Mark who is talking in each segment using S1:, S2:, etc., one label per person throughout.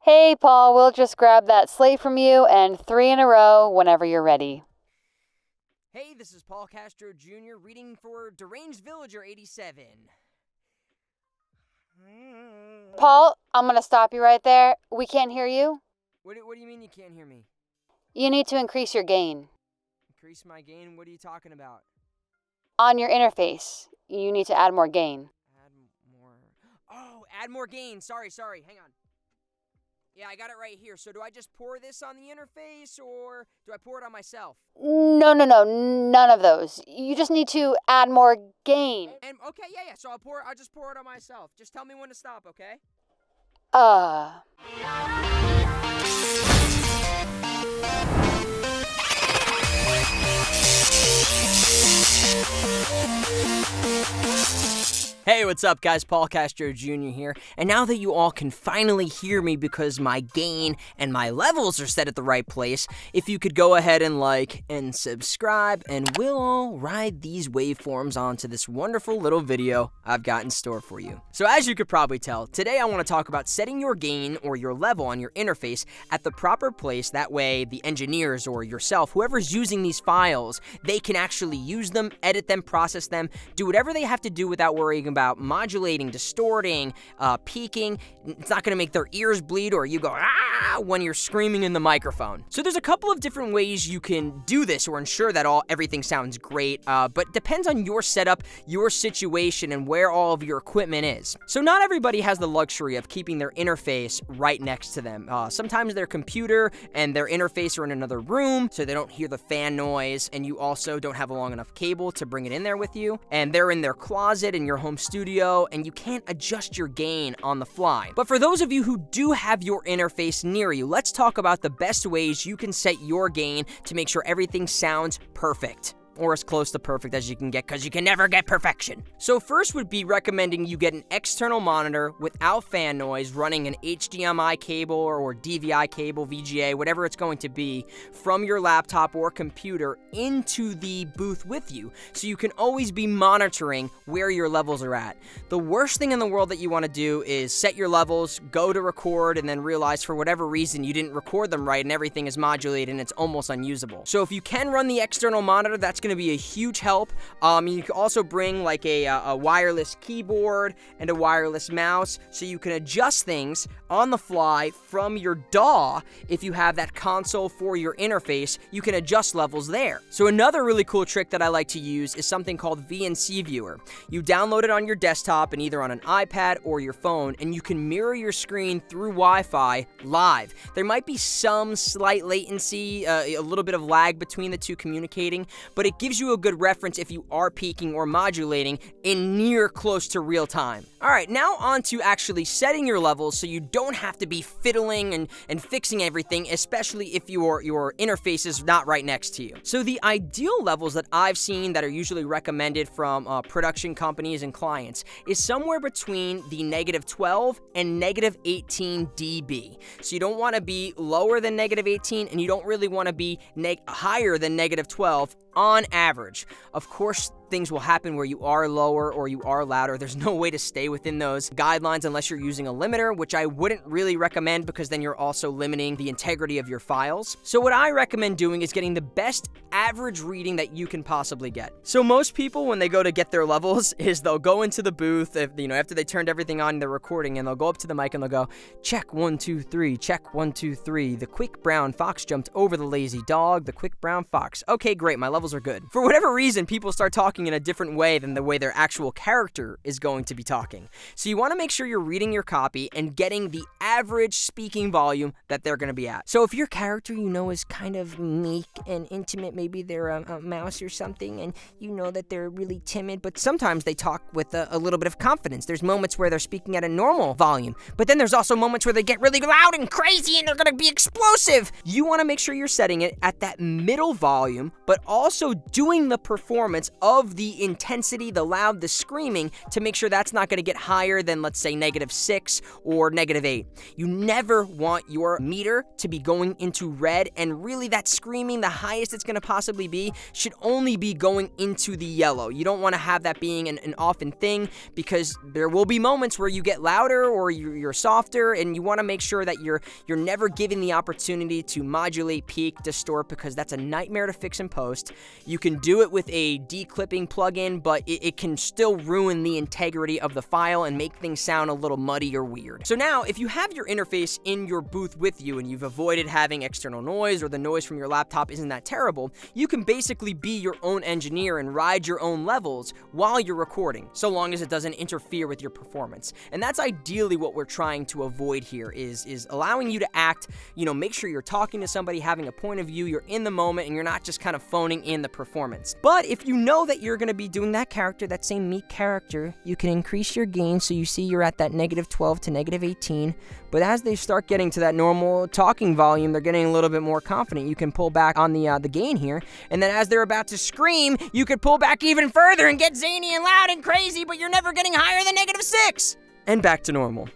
S1: Hey, Paul, we'll just grab that slate from you and 3 in a row whenever you're ready.
S2: Hey, this is Paul Castro Jr. reading for Deranged Villager 87.
S1: Paul, I'm going to stop you right there. We can't hear you.
S2: What do you mean you can't hear me?
S1: You need to increase your gain.
S2: Increase my gain? What are you talking about?
S1: On your interface, you need to add more gain.
S2: Add more gain. Sorry. Hang on. Yeah, I got it right here. So do I just pour this on the interface or do I pour it on myself?
S1: No, none of those. You just need to add more gain.
S2: And okay, yeah. So I'll just pour it on myself. Just tell me when to stop, okay? Hey, what's up, guys? Paul Castro Jr. here. And now that you all can finally hear me because my gain and my levels are set at the right place, if you could go ahead and like and subscribe, and we'll all ride these waveforms onto this wonderful little video I've got in store for you. So as you could probably tell, today I want to talk about setting your gain or your level on your interface at the proper place. That way the engineers or yourself, whoever's using these files, they can actually use them, edit them, process them, do whatever they have to do without worrying about modulating, distorting, peaking. It's not going to make their ears bleed or you go when you're screaming in the microphone. So there's a couple of different ways you can do this or ensure that everything sounds great, but depends on your setup, your situation, and where all of your equipment is. So not everybody has the luxury of keeping their interface right next to them. Sometimes their computer and their interface are in another room, so they don't hear the fan noise, and you also don't have a long enough cable to bring it in there with you, and they're in their closet in your home studio, and you can't adjust your gain on the fly. But for those of you who do have your interface near you, let's talk about the best ways you can set your gain to make sure everything sounds perfect, or as close to perfect as you can get, because you can never get perfection. So first would be recommending you get an external monitor without fan noise running an HDMI cable or DVI cable, VGA, whatever it's going to be, from your laptop or computer into the booth with you, so you can always be monitoring where your levels are at. The worst thing in the world that you want to do is set your levels, go to record, and then realize for whatever reason you didn't record them right and everything is modulated and it's almost unusable. So if you can run the external monitor, that's going to be a huge help. You can also bring like a wireless keyboard and a wireless mouse so you can adjust things on the fly from your DAW. If you have that console for your interface, you can adjust levels there. So another really cool trick that I like to use is something called Vnc Viewer. You download it on your desktop and either on an iPad or your phone, and you can mirror your screen through Wi-Fi live. There might be some slight latency, a little bit of lag between the two communicating, but it gives you a good reference if you are peaking or modulating in near close to real time. Alright, now on to actually setting your levels so you don't have to be fiddling and fixing everything, especially if your interface is not right next to you. So the ideal levels that I've seen that are usually recommended from production companies and clients is somewhere between the -12 and -18 dB. So you don't want to be lower than -18 and you don't really want to be higher than -12 on average. Of course, things will happen where you are lower or you are louder. There's no way to stay within those guidelines unless you're using a limiter, which I wouldn't really recommend because then you're also limiting the integrity of your files. So what I recommend doing is getting the best average reading that you can possibly get. So most people, when they go to get their levels, is they'll go into the booth, after they turned everything on, they're recording, and they'll go up to the mic and they'll go, check 1, 2, 3, check 1, 2, 3. The quick brown fox jumped over the lazy dog. The quick brown fox. Okay, great. My levels are good. For whatever reason, people start talking in a different way than the way their actual character is going to be talking. So you want to make sure you're reading your copy and getting the average speaking volume that they're going to be at. So if your character, is kind of meek and intimate, maybe they're a mouse or something, and you know that they're really timid, but sometimes they talk with a little bit of confidence. There's moments where they're speaking at a normal volume, but then there's also moments where they get really loud and crazy and they're going to be explosive. You want to make sure you're setting it at that middle volume, but also doing the performance of of the intensity, the loud, the screaming, to make sure that's not going to get higher than, let's say, -6 or -8. You never want your meter to be going into red, and really that screaming, the highest it's going to possibly be, should only be going into the yellow. You don't want to have that being an often thing, because there will be moments where you get louder or you're softer, and you want to make sure that you're never given the opportunity to modulate, peak, distort, because that's a nightmare to fix in post. You can do it with a declipping plugin, but it can still ruin the integrity of the file and make things sound a little muddy or weird. So now, if you have your interface in your booth with you and you've avoided having external noise, or the noise from your laptop isn't that terrible, you can basically be your own engineer and ride your own levels while you're recording, so long as it doesn't interfere with your performance. And that's ideally what we're trying to avoid here, is allowing you to act, make sure you're talking to somebody, having a point of view, you're in the moment, and you're not just kind of phoning in the performance. But if you know that you're going to be doing that character, that same meek character, you can increase your gain so you see you're at that -12 to -18. But as they start getting to that normal talking volume, they're getting a little bit more confident. You can pull back on the gain here, and then as they're about to scream, you could pull back even further and get zany and loud and crazy, but you're never getting higher than -6. And back to normal.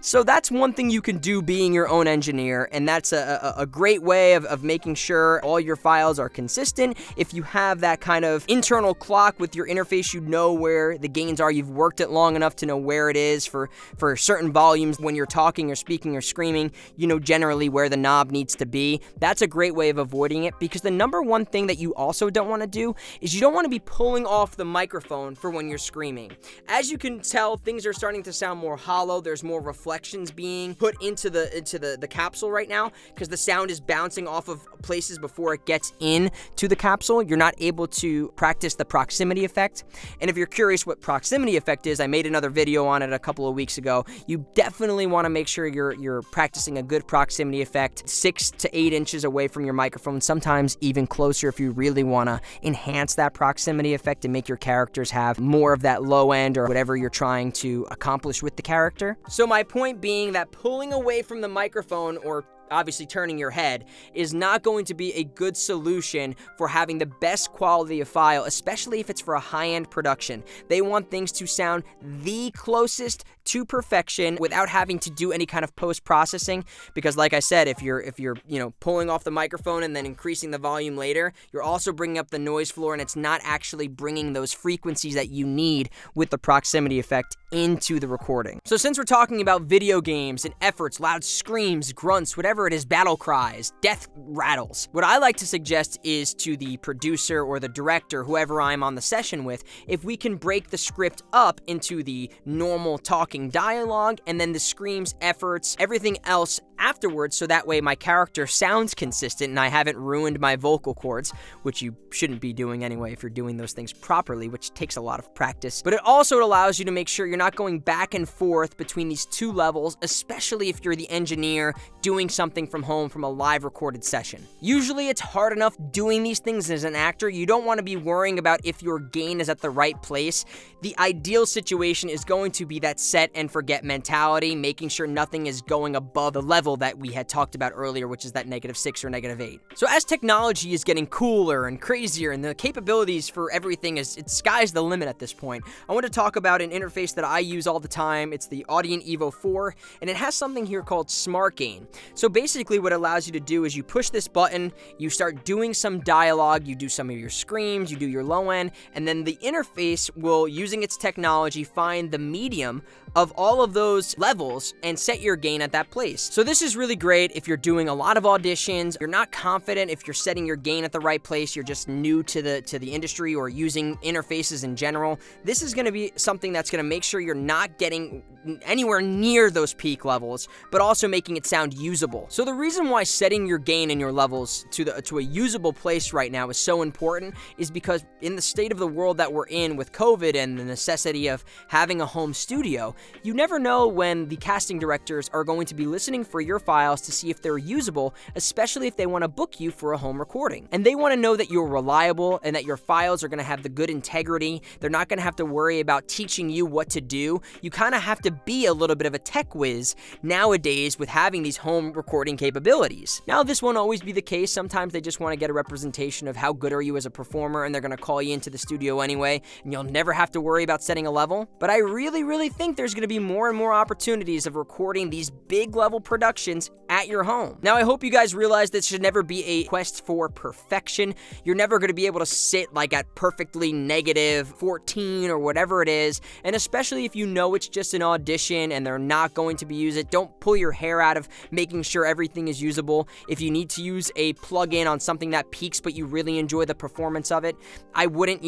S2: So that's one thing you can do being your own engineer, and that's a great way of making sure all your files are consistent. If you have that kind of internal clock with your interface, you know where the gains are. You've worked it long enough to know where it is for certain volumes. When you're talking or speaking or screaming, you know generally where the knob needs to be. That's a great way of avoiding it, because the number one thing that you also don't want to do is you don't want to be pulling off the microphone for when you're screaming. As you can tell, things are starting to sound more hollow. There's more reflections being put into the capsule right now, because the sound is bouncing off of places before it gets in to the capsule. You're not able to practice the proximity effect. And if you're curious what proximity effect is, I made another video on it a couple of weeks ago. You definitely want to make sure you're practicing a good proximity effect, 6 to 8 inches away from your microphone, sometimes even closer if you really want to enhance that proximity effect and make your characters have more of that low end or whatever you're trying to accomplish with the character. So my point being that pulling away from the microphone, or obviously turning your head, is not going to be a good solution for having the best quality of file, especially if it's for a high-end production. They want things to sound the closest to perfection without having to do any kind of post-processing, because like I said, if you're pulling off the microphone and then increasing the volume later, you're also bringing up the noise floor, and it's not actually bringing those frequencies that you need with the proximity effect into the recording. So since we're talking about video games and efforts, loud screams, grunts, whatever it is, battle cries, death rattles, what I like to suggest is to the producer or the director, whoever I'm on the session with, if we can break the script up into the normal talking dialogue and then the screams, efforts, everything else afterwards, so that way my character sounds consistent and I haven't ruined my vocal cords, which you shouldn't be doing anyway if you're doing those things properly, which takes a lot of practice. But it also allows you to make sure you're not going back and forth between these two levels, especially if you're the engineer doing something from home from a live recorded session. Usually it's hard enough doing these things as an actor. You don't want to be worrying about if your gain is at the right place. The ideal situation is going to be that set and forget mentality, making sure nothing is going above the level that we had talked about earlier, which is that -6 or -8. So as technology is getting cooler and crazier and the capabilities for everything sky's the limit at this point, I want to talk about an interface that I use all the time. It's the Audition Evo 4, and it has something here called Smart Gain. So basically what it allows you to do is you push this button, you start doing some dialogue, you do some of your screams, you do your low end, and then the interface will, using its technology, find the medium of all of those levels and set your gain at that place. So this is really great if you're doing a lot of auditions, you're not confident if you're setting your gain at the right place, you're just new to the industry or using interfaces in general. This is going to be something that's going to make sure you're not getting anywhere near those peak levels, but also making it sound usable. So the reason why setting your gain and your levels to a usable place right now is so important is because in the state of the world that we're in with COVID and the necessity of having a home studio, you never know when the casting directors are going to be listening for your files to see if they're usable, especially if they want to book you for a home recording. And they want to know that you're reliable and that your files are going to have the good integrity. They're not going to have to worry about teaching you what to do. You kind of have to be a little bit of a tech whiz nowadays with having these home recording capabilities. Now, this won't always be the case. Sometimes they just want to get a representation of how good are you as a performer, and they're going to call you into the studio anyway, and you'll never have to worry about setting a level. But I really think there's going to be more and more opportunities of recording these big level productions at your home. Now, I hope you guys realize this should never be a quest for perfection. You're never going to be able to sit like at perfectly negative 14 or whatever it is, and especially if you know it's just an audition and they're not going to be used it, don't pull your hair out of making sure everything is usable. If you need to use a plugin on something that peaks but you really enjoy the performance of it, I wouldn't,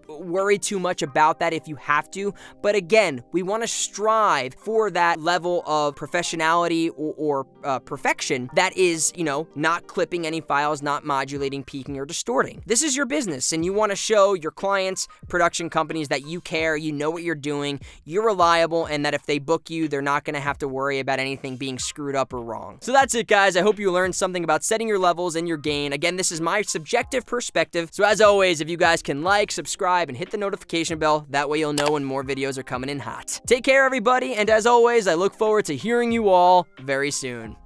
S2: worry too much about that if you have to. But again, we want to strive for that level of professionality or perfection that is, not clipping any files, not modulating, peaking, or distorting. This is your business, and you want to show your clients, production companies, that you care, you know what you're doing, you're reliable, and that if they book you, they're not going to have to worry about anything being screwed up or wrong. So that's it, guys. I hope you learned something about setting your levels and your gain. Again, this is my subjective perspective. So as always, if you guys can like, subscribe, and hit the notification bell, that way you'll know when more videos are coming in hot. Take care, everybody, and as always, I look forward to hearing you all very soon.